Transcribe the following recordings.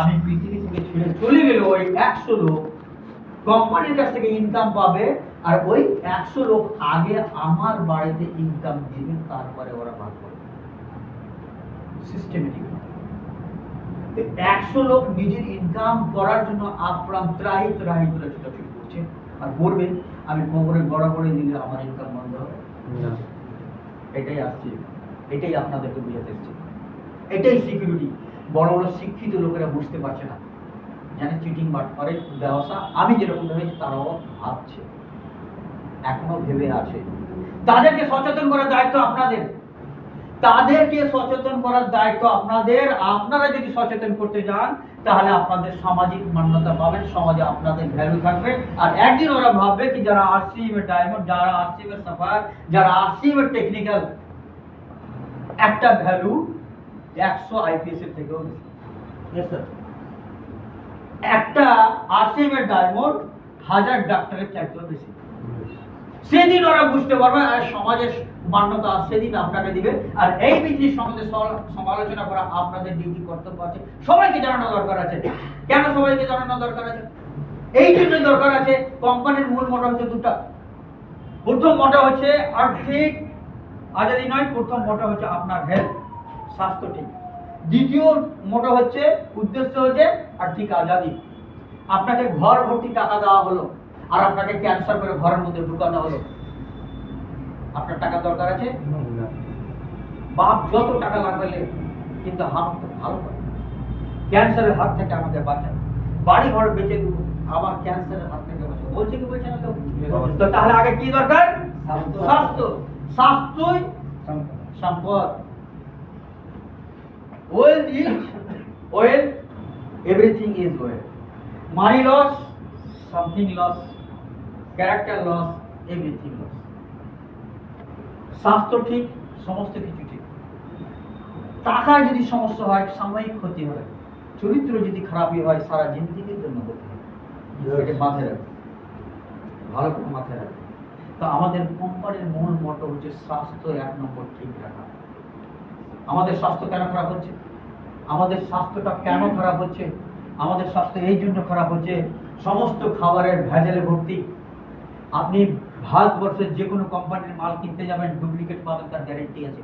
আমি পৃথিবী থেকে ছেড়ে চলে গেলে ওই 100 লোক কোম্পানির কাছ থেকে ইনকাম পাবে, আর ওই 100 লোক আগে আমার বাড়িতে ইনকাম দিবে, তারপরে ওরা ভাগ করবে সিস্টেমেটিক। 100 লোক নিজের ইনকাম করার জন্য আপ্রাণ ত্রাহি ত্রাহি করে ছোটাছুটি করছে, আর বলবে আমি কবরে গড়াগড়ি দিলে আমার ইনকাম বন্ধ হবে না। এটাই আসছে, এটাই আপনাদেরকে বুঝাতে এসেছে, এটাই সিকিউরিটি। বড় বড় শিক্ষিত লোকেরা বুঝতে পারছে না, জানে চিটিং বাটপারের ব্যবসা আমি যেরকম ভেবেছি তারাও ভাবছে, এখনো ভেবে আছে। তাদেরকে সচেতন করার দায়িত্ব আপনাদের, তাদেরকে সচেতন করার দায়িত্ব আপনাদের। আপনারা যদি সচেতন করতে যান তাহলে আপনাদের সামাজিক মান্যতা পাবেন, সমাজে আপনাদের ভ্যালু থাকবে। আর একদিন ওরা ভাববে কি যারা আরসিএম এর ডায়মন্ড, যারা আরসিএম এর সাফায়ার, যারা আরসিএম এর টেকনিক্যাল, একটা ভ্যালু 100 আইপিএস এর থেকেও বেশি। यस স্যার, একটা আরসিএম এর ডায়মন্ড 1000 ডাক্তারের চাইতেও বেশি। সেদিন ওরা বুঝতে পারবে আর সমাজের মান্যতা সেদিন আপনাকে দিবে। আর এই বিজনেস সম্বন্ধে সমালোচনা করা আপনাদের ডিউটি, কর্তব্য আছে, সবাইকে জানানো দরকার আছে। কেন সবাইকে জানানো দরকার আছে? এই জন্য দরকার আছে, কোম্পানির মূল মোটো হচ্ছে দুটো। প্রথম মোটো হচ্ছে আর্থিক আজাদি নয়, প্রথম মোটো হচ্ছে আপনার হেলথ, স্বাস্থ্য ঠিক। দ্বিতীয় মোটো হচ্ছে, উদ্দেশ্য হচ্ছে আর্থিক আজাদি। আপনাকে ঘর ভর্তি টাকা দেওয়া হলো আর আপনাকে ক্যান্সার করে ঘরের মধ্যে ঢুকানো হলো, আপনার টাকা দরকার আছে? বাপ যত টাকা লাগবে, কিন্তু হাত ভালো করে ক্যান্সারের হাত থেকে আমাকে বাঁচান, বাড়ি ঘর বেঁচে দেবো, আবার ক্যান্সারের হাত থেকে বাঁচাবো, বলছে কি বলছে না? তো তাহলে আগে কি দরকার? স্বাস্থ্য। স্বাস্থ্যই সম্পদ। Wealth is wealth, everything is wealth. Money loss, something loss, character loss, everything loss. স্বাস্থ্য ঠিক, সমস্ত কিছু ঠিক। টাকায় যদি সমস্যা হয় সাময়িক ক্ষতি হয়, চরিত্র যদি খারাপই হয় সারা জিন্দেগির জন্য ক্ষতি হয়। এটা মাথায় রাখবে, ভালো করে মাথায় রাখবে। তো আমাদের কোম্পানির মূল মোটো হচ্ছে স্বাস্থ্য 1 নম্বর ঠিক রাখা। আমাদের স্বাস্থ্য কেন খারাপ হচ্ছে? আমাদের স্বাস্থ্যটা কেন খারাপ হচ্ছে? আমাদের স্বাস্থ্য এই জন্য খারাপ হচ্ছে, সমস্ত খাবারের ভেজালে ভর্তি। আপনি ভারতবর্ষের যে কোনো কোম্পানির মাল কিনতে যাবেন, ডুপ্লিকেট পাবেন, তার গ্যারেন্টি আছে।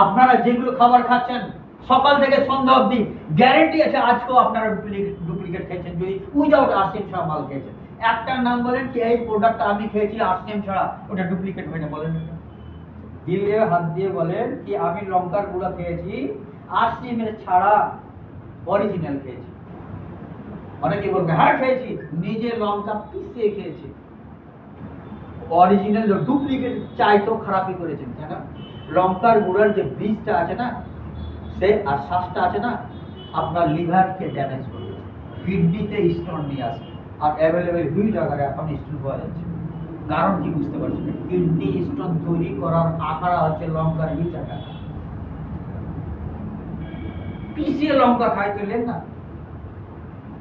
আপনারা যেগুলো খাবার খাচ্ছেন সকাল থেকে সন্ধ্যা অবধি, গ্যারেন্টি আছে আজকেও আপনারা ডুপ্লিকেট খেয়েছেন, যদি উইদাউট আরসিএম ছাড়া মাল খেয়েছেন। একটা নাম বলেন কি এই প্রোডাক্টটা আমি খেয়েছি আরসিএম ছাড়া, ওটা ডুপ্লিকেট হয় না, বলেন। দিলে হাত দিয়ে বলেন কি আমি লঙ্কার গুঁড়া খেয়েছি আরসিএম এর ছাড়া, অরিজিনাল খেয়েছি। অনেকে বলবে হ্যাঁ খেয়েছি, নিজে লঙ্কা পিষে খেয়েছি। অরিজিনাল ডুপ্লিকেট চাইতেও খারাপই করেছেন, কেন? লঙ্কার গুঁড়ার যে বীজটা আছে না, সে আর শ্বাসটা আছে না, আপনার লিভারকে ড্যামেজ করবে, কিডনিতে স্টোন নিয়ে আসবে। আর অ্যাভেলেবেল হিউজ আকারে এখন স্টোন পাওয়া যাচ্ছে। কারণ কি বুঝতে পারছেন? কিডনি স্টোন তৈরি করার আকারা হচ্ছে লঙ্কার বীজ আকার। পিষিয়ে লঙ্কা খাই তো লেন না,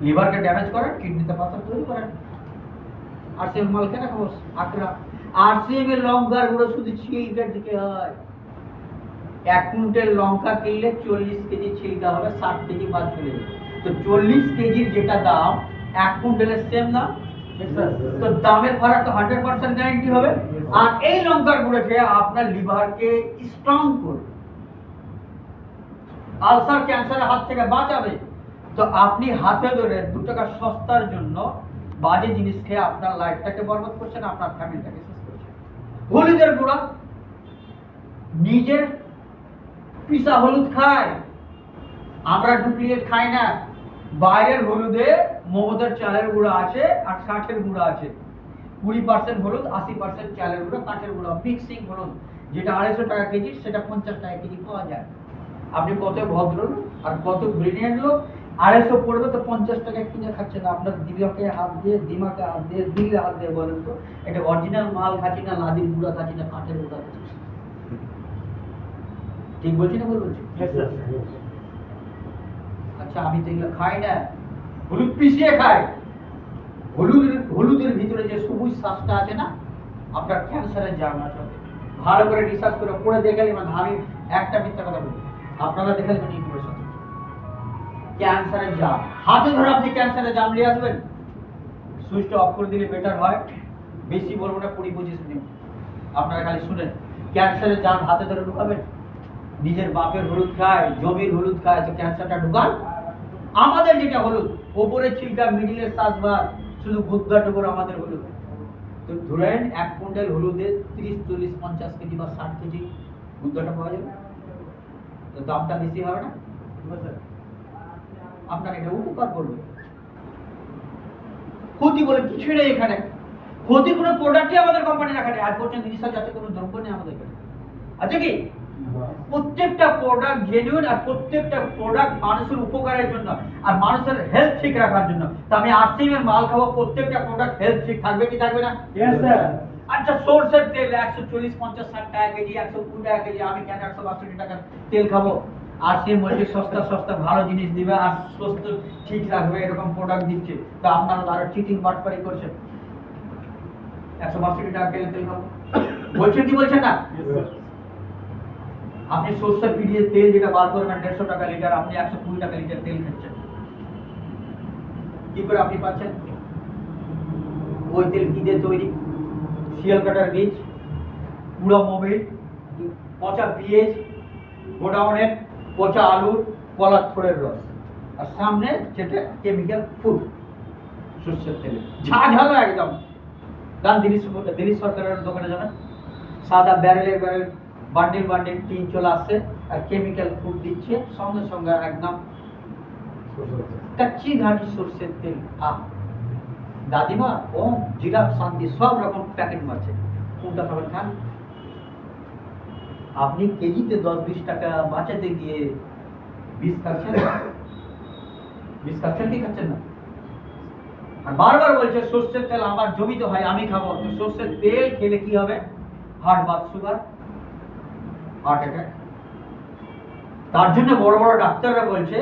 লিভারকে ড্যামেজ করেন, কিডনিতে পাথর তৈরি করেন। আরসিএম মাল কেন খাবো আকরা? আরসিএম এর লঙ্কার গুঁড়ো শুধু ছিলকা দিতে হয়। 1 কুইন্টাল লঙ্কা কিনলে 40 কেজি ছিলকা হবে, 60 কেজি বাদ চলে যাবে। তো 40 কেজির যেটা দাম 1 কুইন্টালের সেম দাম, তো দামের ফারাক তো 100% গ্যারান্টি হবে। আর এই লঙ্কার গুঁড়ো খেয়ে আপনার লিভারকে স্ট্রং করবে, আলসার ক্যান্সারের হাত থেকে বাঁচাবে। তো আপনি হাতে ধরে 2 টাকা সস্তার জন্য বাজে জিনিস খেয়ে আপনার লাইফটাকে বরবাদ করছেন, আপনার ফ্যামিলিটাকে শেষ করছেন। হলুদের গুঁড়া, নিজের পিসা হলুদ খায়, আমরা ডুপ্লিকেট খাই না। বাইরের হলুদে মমতার চালের গুঁড়া আছে আর কাঠের গুঁড়া আছে। 20% হলুদ, 80% চালের গুঁড়া, কাঠের গুঁড়া, মিক্সিং হলুদ, যেটা 250 টাকা কেজি সেটা 50 টাকা কেজি পাওয়া যায়। আপনি কত ভদ্র আর কত ব্রিলিয়েন্ট লোক, 250 পড়বে তো 50 টাকা কিনে খাচ্ছেন। আপনার দিমাকে হাত দিয়ে দিলে হাত দিয়ে বলেন তো, এটা অরিজিনাল মাল খাচ্ছি না, লাদির গুঁড়া খাচ্ছি না, কাঠের গুঁড়া খাচ্ছি? ঠিক বলছি না ভুল বলছি? আচ্ছা আমি তো এগুলো খাই না, হলুদ পিষিয়ে খাই। হলুদের ভিতরে যে সবুজ শ্বাসটা আছে না, আপনার ক্যান্সারের জার্ম আছে। ভালো করে রিসার্চ করে পড়ে দেখে নেবেন। আমি একটা মিথ্যা কথা বলি, আপনারা দেখে নেবেন ইনফরমেশন। ক্যান্সারের জাম, হাতে ধরে আপনি ক্যান্সারের জাম নিয়ে আসবেন, সুইচটা অফ করে দিলে বেটার হয়। বেশি বলবো না, 20-25 মিনিট আপনারা খালি শুনেন। ক্যান্সারের জাম হাতে ধরে ঢুকাবেন, নিজের বাপের হলুদ খায়, জমির হলুদ খায়, তো ক্যান্সারটা ঢুকান। আমাদের যেটা হলুদ, ওপরে ছিলকা, মিডিলে শ্বাসবার, শুধু গুদ্দাটুকুর আমাদের হলুদ। তো ধরেন 1 কুইন্টাল হলুদে 30-40-50 কেজি বা 60 কেজি গুদ্দাটা পাওয়া যাবে, তো দামটা বেশি হবে না? আপনার এটা উপকার করবে। ক্ষতি বলে কিছু নেই এখানে, ক্ষতি কোনো প্রোডাক্টই আমাদের কোম্পানি রাখা নেই, আজ পর্যন্ত জিনিসটা যাতে কোনো দ্রব্য নেই আমাদের কাছে, আছে কি? প্রত্যেকটা প্রোডাক্ট জেনুইন, আর প্রত্যেকটা প্রোডাক্ট মানুষের উপকারের জন্য আর মানুষের হেলথ ঠিক রাখার জন্য। তো আমি আরসিএম এর মাল খাবো, প্রত্যেকটা প্রোডাক্ট হেলথ ঠিক থাকবে কি থাকবে না? Yes sir. আচ্ছা, সরষের তেল 140-50-60 টাকা কেজি, 120 টাকা কেজি, আমি কেন 162 টাকা তেল খাবো? আরসিএম বলছে সস্তা সস্তা ভালো জিনিস দিবে আর সুস্থ ঠিক রাখবে, এরকম প্রোডাক্ট দিচ্ছে, তো আপনারা আরো চিটিং বাটপারি করছেন। 162 টাকা তেল খাবো বলছেন কি বলছেন না? আপনি সরষের পিডিয়ে তেল যেটা বার করবেন 150 টাকা লিটার, আপনি 120 টাকা লিটার তেল খাচ্ছেন, কি করে আপনি পাচ্ছেন? ওই তেল কি দিয়ে তৈরি? শিয়াল কাটার বীজ, পুরো মোবিল, পচা পেঁয়াজ, গোডাউনের পচা আলু, কলার থোড়ের রস, আর সামনে যেটা কেমিক্যাল ফুড, সরষের তেলে ঝাঝালো একদম। গান দিল্লি সরকারের দোকানে যাবেন, সাদা ব্যারেলের ব্যারেল বান্ডিল বান্ডিল টিন চলে আসছে, আর কেমিক্যাল ফুড দিচ্ছে সঙ্গে সঙ্গে একদম কাচ্চি ঘাটি সরষের তেল। দাদিমা ওম জিরা শান্তি সব রকম প্যাকেট মারছে, কোনটা খাবেন খান। আপনি কেজিতে 10-20 টাকা বাঁচাতে গিয়ে বিষ খাচ্ছেন, বিষ খাচ্ছেন কি খাচ্ছেন না? আর বারবার বলছে সরষের তেল আমার জমিতে হয়, আমি খাবো। তো সরষের তেল খেলে কি হবে? Heart Baat sugar, heart attack. তার জন্য বড় বড় ডাক্তাররা বলছে,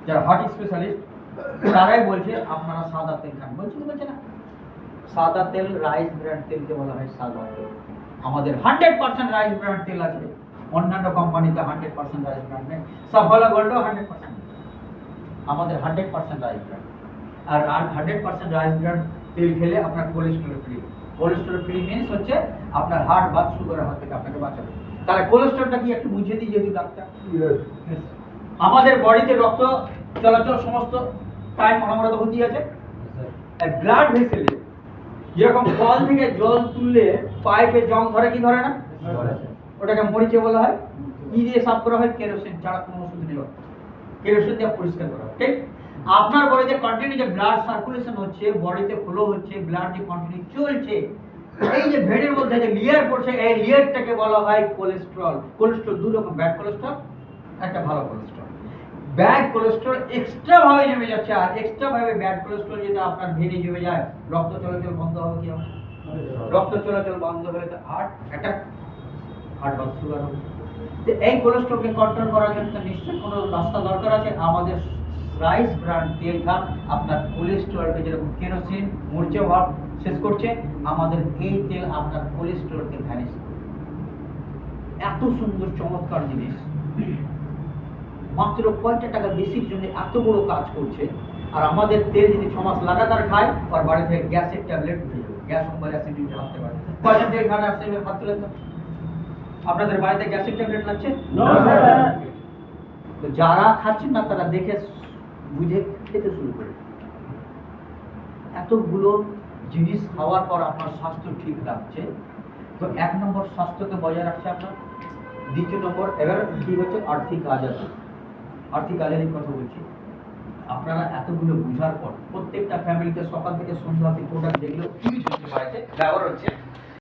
যারা হার্ট স্পেশালিস্ট, তারাই বলছে আপনারা সাদা তেল খান। বলছে কি বলছে না? সাদা তেল, রাইস ব্র্যান্ড তেলকে বলা হয় সাদা তেল। আমাদের 100% রাইস ব্র্যান্ড তেল আছে, অন্যান্য কোম্পানিতে 100% রাইস ব্র্যান্ড নেই, সাফালা গোল্ডও 100%, আমাদের 100% রাইস ব্র্যান্ড। আর 100% রাইস ব্র্যান্ড তেল খেলে আপনার cholesterol free. Cholesterol free means হচ্ছে আপনার হার্ট বাত সুগারের হাত থেকে আপনাকে বাঁচাবে। তাহলে কোলেস্টেরলটা কি একটু বুঝিয়ে দিই যেহেতু ডাক্তার। আমাদের বডিতে রক্ত চলাচল সমস্ত টাইম অনবরত হতেই আছে। ব্লাড ভেসেলে যেরকম কল থেকে জল তুললে পাইপে জং ধরে কি ধরে না, ওটাকে মরিচে বলা হয়। কি দিয়ে সাফ করা হয়? কেরোসিন ছাড়া কোনো ওষুধ নেই, কেরোসিন দিয়ে পরিষ্কার করা হয়। ঠিক আপনার বডিতে কন্টিনিউ যে ব্লাড সার্কুলেশন হচ্ছে, বডিতে ফ্লো হচ্ছে, ব্লাড যে কন্টিনিউ চলছে, এই যে ভেড়ের মধ্যে যে লেয়ার পড়ছে, এই লেয়ারটাকে বলা হয় কোলেস্টেরল। কোলেস্টেরল দুই রকম, ব্যাড কোলেস্টেরল, একটা ভালো কোলেস্টেরল। ব্যাড কোলেস্টেরল এক্সট্রা ভাবে জমে যাচ্ছে, আর এক্সট্রা ভাবে ব্যাড কোলেস্টেরল যদি আপনার ভেড়ে জমে যায়, রক্ত চলাচল বন্ধ হবে। কি হবে? রক্ত চলাচল বন্ধ হলে তো heart attack, heart Baat sugar হবে। তো এই কোলেস্টেরলকে কন্ট্রোল করার জন্য নিশ্চয়ই কোনো রাস্তা দরকার আছে। আমাদের রাইস ব্র্যান্ড তেল খান, আপনার কোলেস্টেরলকে যেরকম কেরোসিন মরিচে ভাব শেষ করছে, আমাদের এই তেল আপনার কোলেস্টেরলকে ভ্যানিশ করবে। এত সুন্দর চমৎকার জিনিস, মাত্র কয়টা টাকা বেশির জন্য এত বড় কাজ করছে। আর আমাদের তেল যদি 6 মাস লাগাতার খায়, আর বাড়ি থেকে গ্যাসের ট্যাবলেট উঠে যাবে, গ্যাস অম্বল অ্যাসিডিটি হতে পারে। কয়টা তেল খান আসছে হাত তুলে তো? আপনাদের বাড়িতে গ্যাসের ট্যাবলেট লাগছে? তো যারা খাচ্ছেন না তারা দেখে বুঝে খেতে শুরু করে। এতগুলো জিনিস খাওয়ার পর আপনার স্বাস্থ্য ঠিক রাখছে। তো 1 নম্বর স্বাস্থ্যকে বজায় রাখছে আপনার। দ্বিতীয় নম্বর এবার কি হচ্ছে? আর্থিক আজাদি। আর্থিক আজাদির কথা বলছি। আপনারা এতগুলো বোঝার পর প্রত্যেকটা ফ্যামিলিতে সকাল থেকে সন্ধ্যা অবধি প্রোডাক্ট যেগুলো ইউজ হচ্ছে বাড়িতে ব্যবহার হচ্ছে,